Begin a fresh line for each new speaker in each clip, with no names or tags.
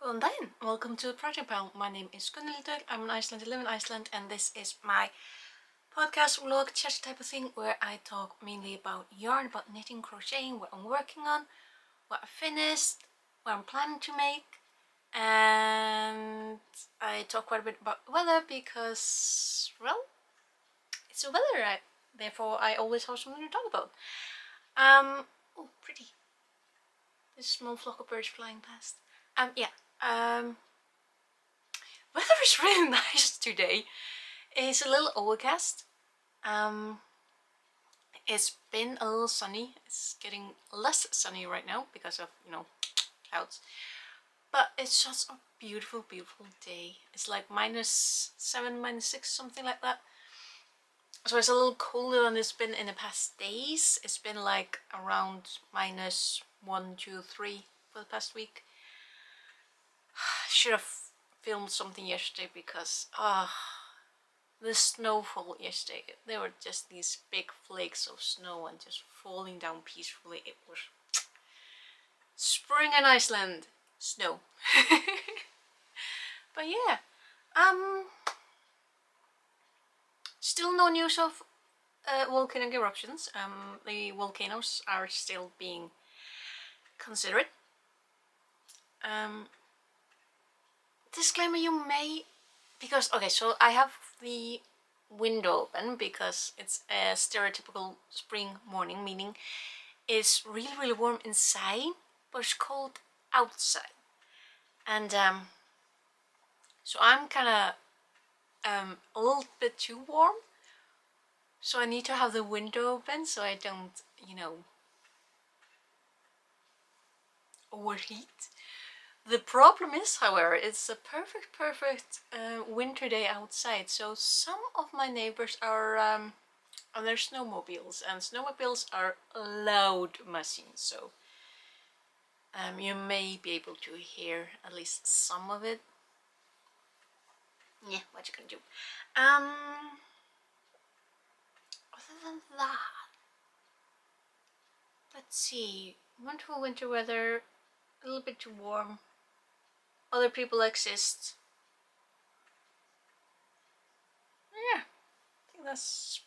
Góðan daginn, welcome to Project Pal. My name is Gunnhildur, I'm an Iceland, I live in Iceland, and this is my podcast vlog chat type of thing where I talk mainly about yarn, about knitting, crocheting, what I'm working on, what I finished, what I'm planning to make, and I talk quite a bit about weather because, well, it's the weather, right? Therefore I always have something to talk about. Oh, pretty. This small flock of birds flying past. Weather is really nice today. It's a little overcast. It's been a little sunny. It's getting less sunny right now because of, clouds. But it's just a beautiful, beautiful day. It's like -7, -6, something like that. So it's a little colder than it's been in the past days. It's been like around -1, 2, 3 for the past week. Should have filmed something yesterday because the snowfall yesterday, there were just these big flakes of snow and just falling down peacefully. It was spring in Iceland, snow. But yeah, still no news of volcanic eruptions. The volcanoes are still being considered. Disclaimer, you may, because, okay, so I have the window open because it's a stereotypical spring morning, meaning it's really, really warm inside, but it's cold outside. And so I'm kind of a little bit too warm, so I need to have the window open so I don't, overheat. The problem is, however, it's a perfect winter day outside, so some of my neighbors are on their snowmobiles, and snowmobiles are loud machines, so you may be able to hear at least some of it. Yeah, what you gonna do? Other than that, let's see. Wonderful winter weather, a little bit too warm. Other people exist. Yeah, I think that's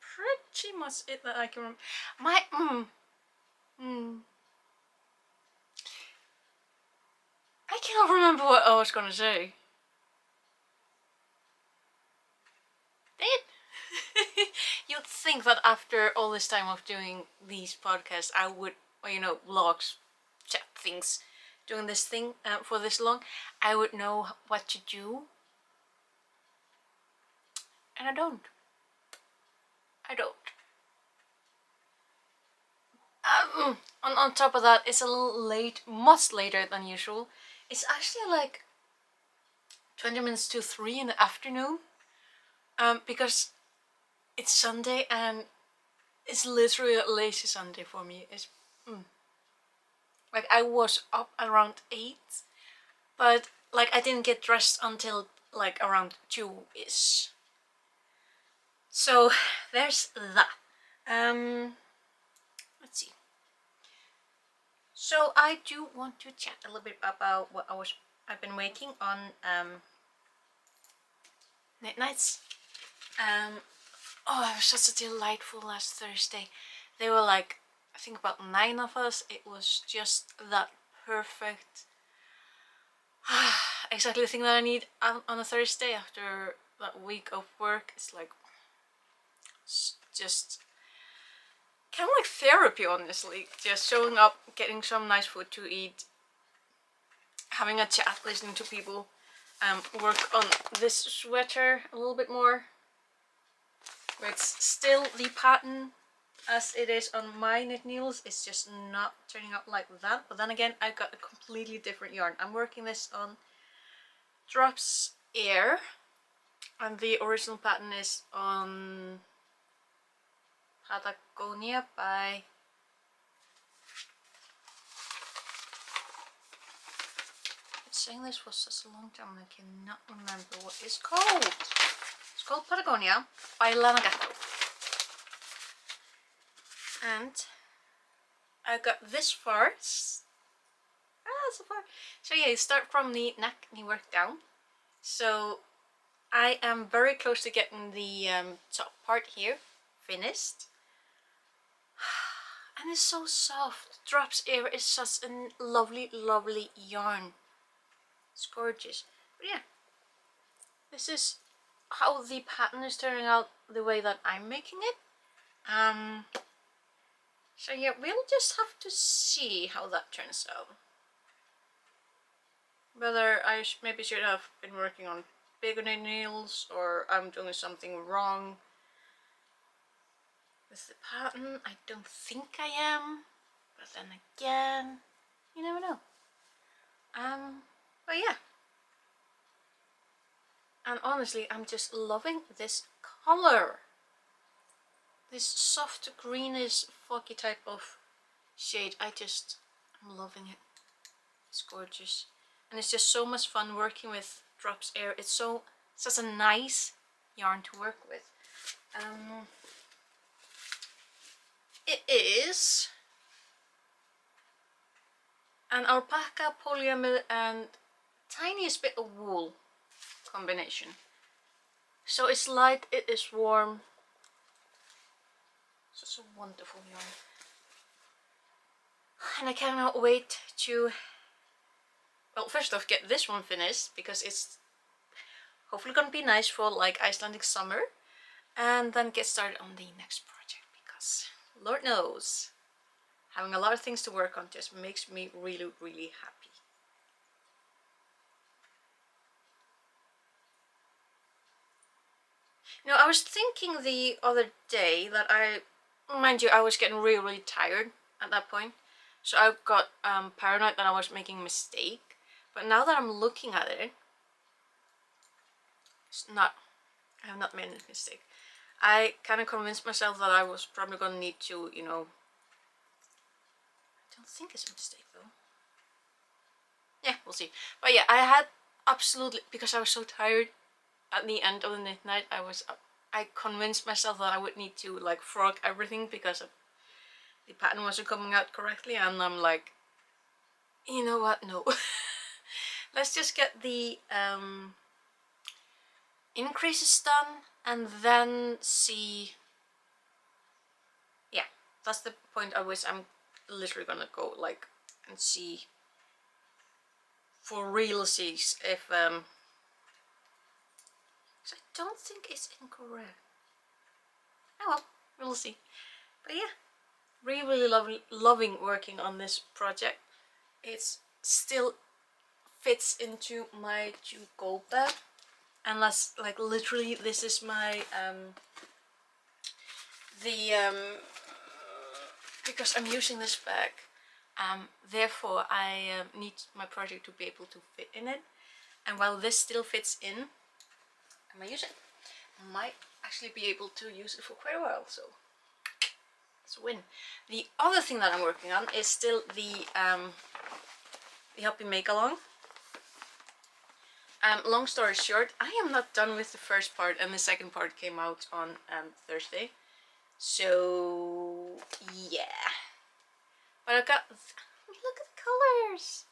pretty much it that I can remember. I cannot remember what I was gonna say. Dang it! You'd think that after all this time of doing these podcasts, I would, vlogs, chat things, doing this thing for this long, I would know what to do. And I don't. On top of that, it's a little late, much later than usual. It's actually like 20 minutes to 3 in the afternoon. Because it's Sunday and it's literally a lazy Sunday for me. It's like I was up around 8, but like I didn't get dressed until like around 2-ish. So there's that. Let's see. So I do want to chat a little bit about what I've been making on Knit Nights. Oh, it was such a delightful last Thursday. They were like, I think about 9 of us. It was just that perfect. Exactly the thing that I need on a Thursday after that week of work. It's like, it's just kind of like therapy, honestly. Just showing up, getting some nice food to eat, having a chat, listening to people, work on this sweater a little bit more. It's still the pattern as it is on my knit needles. It's just not turning out like that. But then again, I've got a completely different yarn. I'm working this on Drops Air, and the original pattern is on Patagonia by saying this for such a long time and I cannot remember what it's called. It's called Patagonia by Lana Gatto. And I got this far. So far. So yeah, you start from the neck and you work down. So I am very close to getting the top part here finished. And it's so soft. Drops Air is such a lovely, lovely yarn. It's gorgeous. But yeah, this is how the pattern is turning out the way that I'm making it. So yeah, we'll just have to see how that turns out. Whether I maybe should have been working on bigger nails, or I'm doing something wrong with the pattern. I don't think I am, but then again, you never know. But yeah. And honestly, I'm just loving this color. This soft greenish foggy type of shade. I'm loving it. It's gorgeous. And it's just so much fun working with Drops Air. It's such a nice yarn to work with. It is an alpaca, polyamide and tiniest bit of wool combination. So it's light, it is warm. Such a wonderful yarn. And I cannot wait to, well, first off, get this one finished, because it's hopefully gonna be nice for like Icelandic summer, and then get started on the next project, because Lord knows, having a lot of things to work on just makes me really, really happy. You know, I was thinking the other day that mind you, I was getting really, really tired at that point. So I got paranoid that I was making a mistake. But now that I'm looking at it, I have not made a mistake. I kind of convinced myself that I was probably going to need to, you know, I don't think it's a mistake though. Yeah, we'll see. But yeah, I had absolutely, because I was so tired at the end of the knit night, I convinced myself that I would need to like frog everything because the pattern wasn't coming out correctly, and I'm like, you know what, no. Let's just get the increases done and then see. Yeah, that's the point at which I'm literally gonna go like and see for real sees if I don't think it's incorrect. Oh well, we'll see. But yeah, really loving working on this project. It's still fits into my two gold bag, unless like literally this is my because I'm using this bag, therefore I need my project to be able to fit in it, and while this still fits in, I might use it. I might actually be able to use it for quite a while, so it's a win. The other thing that I'm working on is still the Help Me Make Along. Long story short, I am not done with the first part, and the second part came out on Thursday. So yeah, but I got, look at the colors.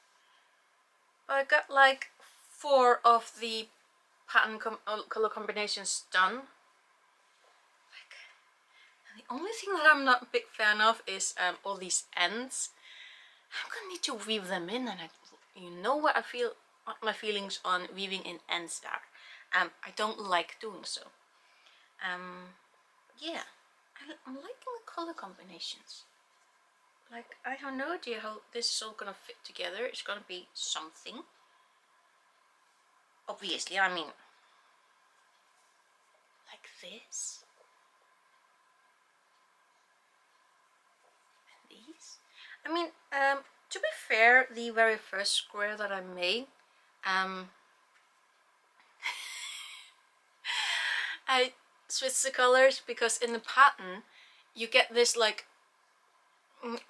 But I got like 4 of the pattern color combinations done. Like, and the only thing that I'm not a big fan of is all these ends. I'm gonna need to weave them in, and you know what what my feelings on weaving in ends are. I don't like doing so. Yeah, I'm liking the color combinations. Like, I have no idea how this is all gonna fit together. It's gonna be something. Obviously, I mean, like this. And these. I mean, to be fair, the very first square that I made, I switched the colors because in the pattern you get this like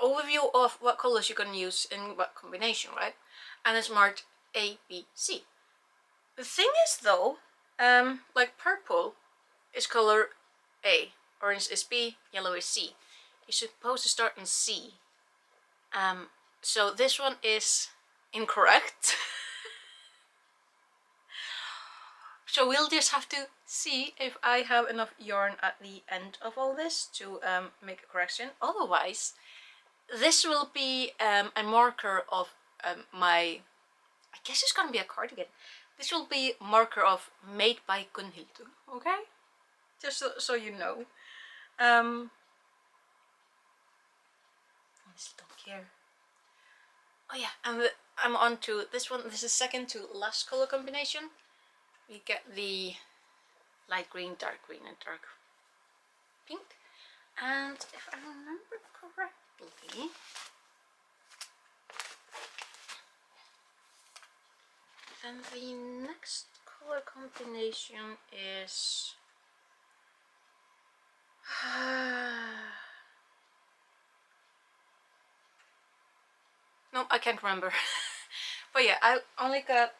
overview of what colors you're gonna use in what combination, right? And it's marked A, B, C. The thing is though, like purple is color A, orange is B, yellow is C. You're supposed to start in C. So this one is incorrect. So we'll just have to see if I have enough yarn at the end of all this to make a correction. Otherwise, this will be a marker of my, I guess it's gonna be a cardigan. This will be marker of made by Gunnhildur, okay? Just so you know. Honestly don't care. Oh yeah, and I'm on to this one. This is second to last color combination. We get the light green, dark green, and dark pink. And if I remember correctly, then the next color combination is no, I can't remember. But yeah, I only got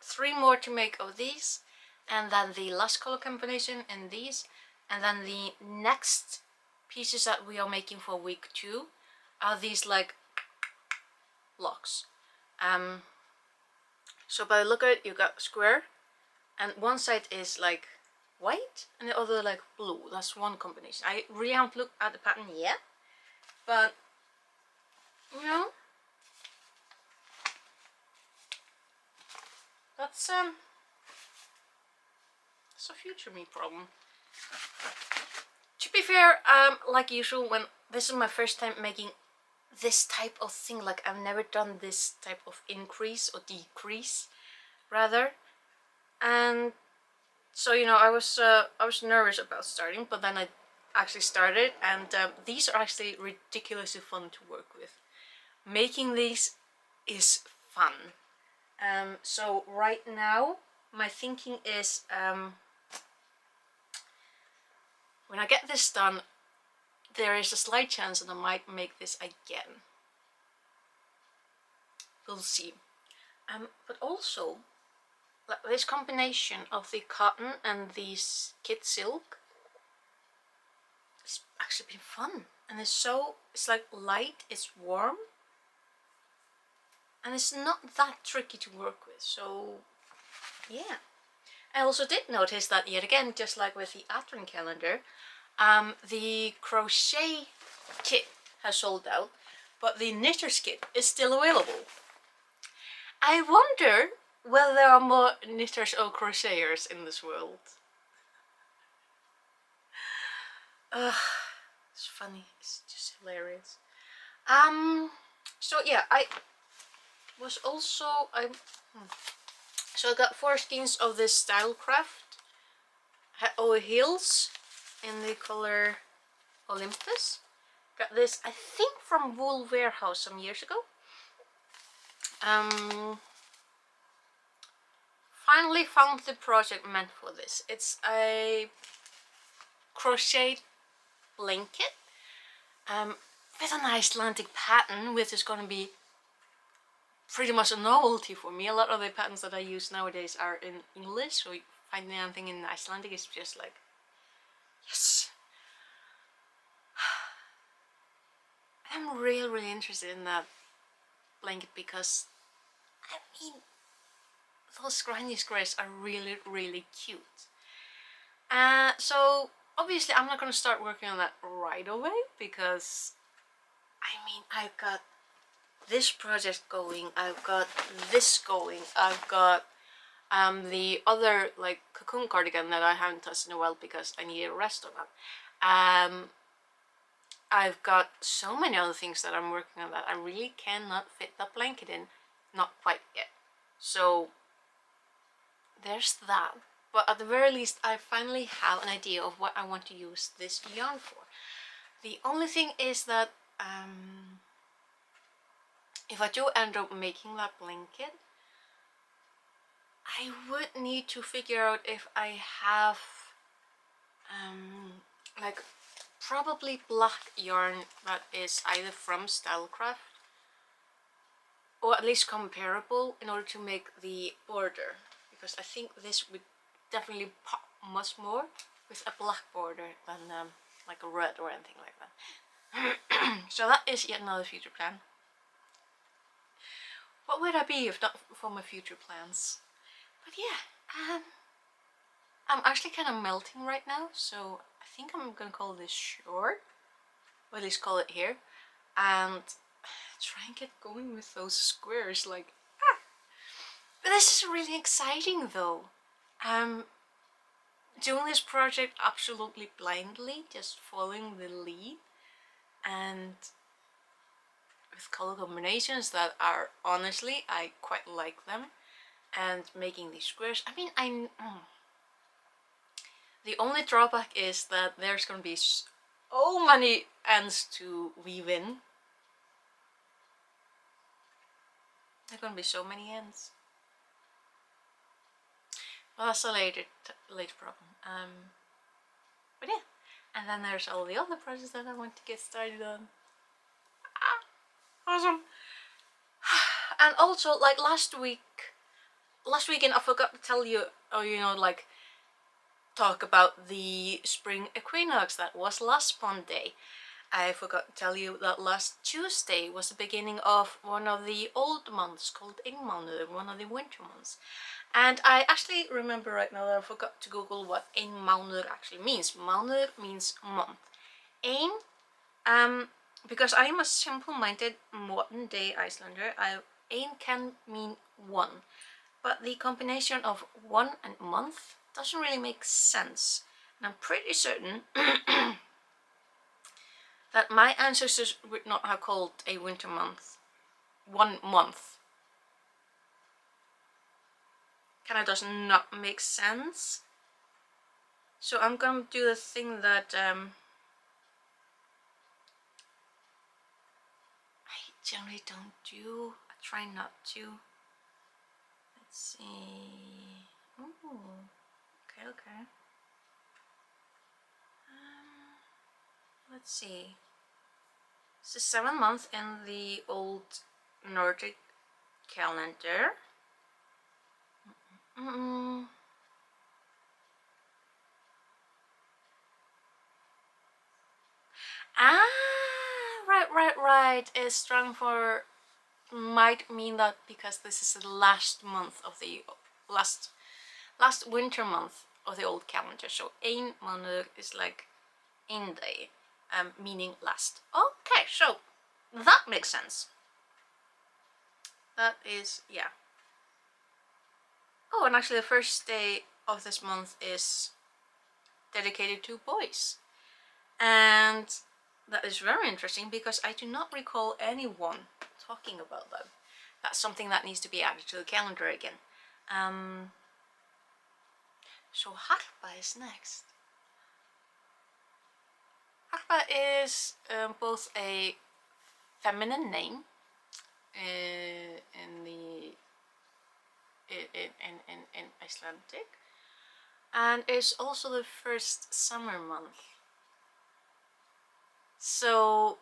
3 more to make of these, and then the last color combination in these, and then the next pieces that we are making for week 2 are these like blocks. So by the look at it, you got square, and one side is like white and the other like blue. That's one combination. I really haven't looked at the pattern yet, but you know, that's a future me problem. To be fair, like usual, when this is my first time making this type of thing, like I've never done this type of increase or decrease rather, and so you know, I was nervous about starting, but then I actually started, and these are actually ridiculously fun to work with. Making these is fun. So right now my thinking is when I get this done, there is a slight chance that I might make this again. We'll see. But also, like, this combination of the cotton and the kid silk, it's actually been fun. And it's like light, it's warm, and it's not that tricky to work with, so yeah. I also did notice that yet again, just like with the Advent calendar, the crochet kit has sold out, but the knitters kit is still available. I wonder whether there are more knitters or crocheters in this world. It's funny, it's just hilarious. So yeah, I was also, so I got 4 skeins of this Stylecraft heels in the color Olympus. Got this, I think, from Wool Warehouse some years ago. Finally found the project meant for this. It's a crochet blanket with an Icelandic pattern, which is going to be pretty much a novelty for me. A lot of the patterns that I use nowadays are in English, so finding anything in Icelandic is just like, yes. I'm really interested in that blanket because, I mean, those granny squares are really cute. So obviously I'm not going to start working on that right away because, I mean, I've got this project going, I've got this going, I've got the other like cocoon cardigan that I haven't touched in a while because I needed a rest on that. I've got so many other things that I'm working on that I really cannot fit that blanket in, not quite yet. So there's that. But at the very least, I finally have an idea of what I want to use this yarn for. The only thing is that if I do end up making that blanket, I would need to figure out if I have like probably black yarn that is either from Stylecraft or at least comparable in order to make the border, because I think this would definitely pop much more with a black border than like a red or anything like that. So that is yet another future plan. What would I be if not for my future plans? But yeah, I'm actually kind of melting right now, so I think I'm gonna call this short, or at least call it here, and try and get going with those squares. Like, but this is really exciting though. Doing this project absolutely blindly, just following the lead, and with color combinations that are honestly, I quite like them, and making these squares. I mean, the only drawback is that there's gonna be so many ends to weave in. There are gonna be so many ends. Well, that's a later problem. But yeah, and then there's all the other projects that I want to get started on. Awesome. And also, like last weekend I forgot to tell you, or like talk about the spring equinox that was last Monday. I forgot to tell you that last Tuesday was the beginning of one of the old months called Einmánuður, one of the winter months. And I actually remember right now that I forgot to Google what Einmánuður actually means. Mánuður means month. Ein, because I am a simple-minded modern day Icelander, ein can mean one. But the combination of one and month doesn't really make sense. And I'm pretty certain that my ancestors would not have called a winter month 1 month. Kinda does not make sense. So I'm gonna do the thing that I generally don't do. I try not to. Let's see. Ooh, okay. Let's see. It's the 7th month in the old Nordic calendar. Right. It's strong for might mean that because this is the last month of the last winter month of the old calendar. So Einmánuður is like in day, meaning last. Okay, so that makes sense. That is, yeah. Oh, and actually the first day of this month is dedicated to boys. And that is very interesting because I do not recall anyone talking about that. That's something that needs to be added to the calendar again. So Harpa is next. Harpa is both a feminine name in Icelandic, and it's also the first summer month. So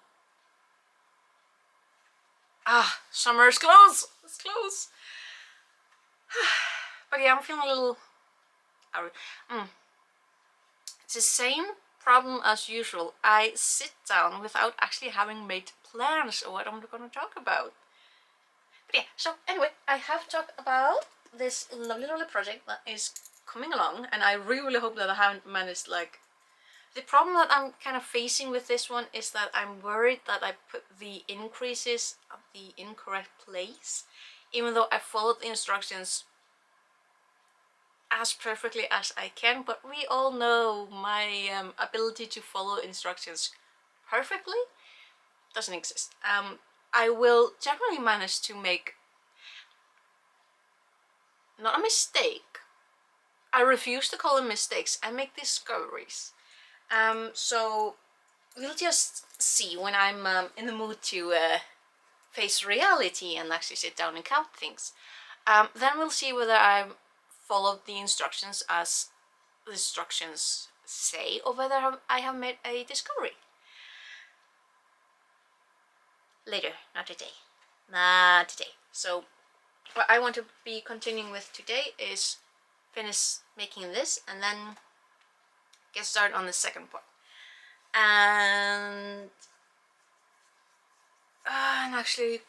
summer is close. It's close. But yeah, I'm feeling a little. It's the same problem as usual. I sit down without actually having made plans of what I'm going to talk about. But yeah, so anyway, I have talked about this lovely project that is coming along, and I really hope that I haven't managed, like, the problem that I'm kind of facing with this one is that I'm worried that I put the increases at the incorrect place, even though I followed the instructions as perfectly as I can. But we all know my ability to follow instructions perfectly doesn't exist. I will generally manage to make not a mistake. I refuse to call them mistakes. I make discoveries. So we'll just see when I'm in the mood to face reality and actually sit down and count things. Then we'll see whether I followed the instructions as the instructions say, or whether I have made a discovery. Later, not today. Not today. So what I want to be continuing with today is finish making this and then get started on the second part. And actually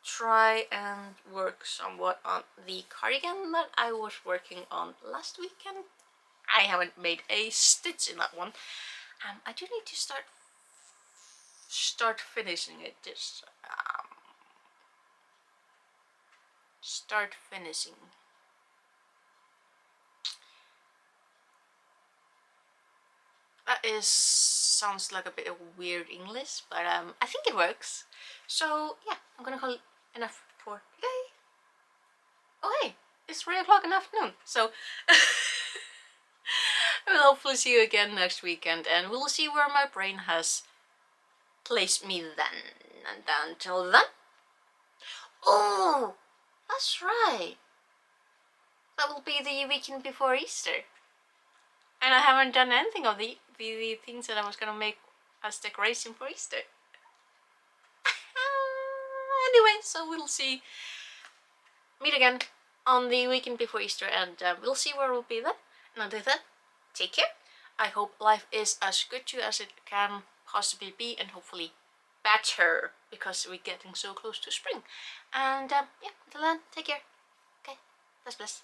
try and work somewhat on the cardigan that I was working on last weekend. I haven't made a stitch in that one. I do need to start finishing it. Just start finishing. That sounds like a bit of weird English, but I think it works. So yeah, I'm gonna call it enough for today. Oh hey, it's 3 o'clock in the afternoon, so I will hopefully see you again next weekend, and we'll see where my brain has placed me then. And until then, oh, that's right. That will be the weekend before Easter. And I haven't done anything of the things that I was gonna make as decoration for Easter. Anyway, so we'll meet again on the weekend before Easter, and we'll see where we'll be then. And until then, take care. I hope life is as good to you as it can possibly be, and hopefully better, because we're getting so close to spring. And yeah, until then, take care. Okay, bless.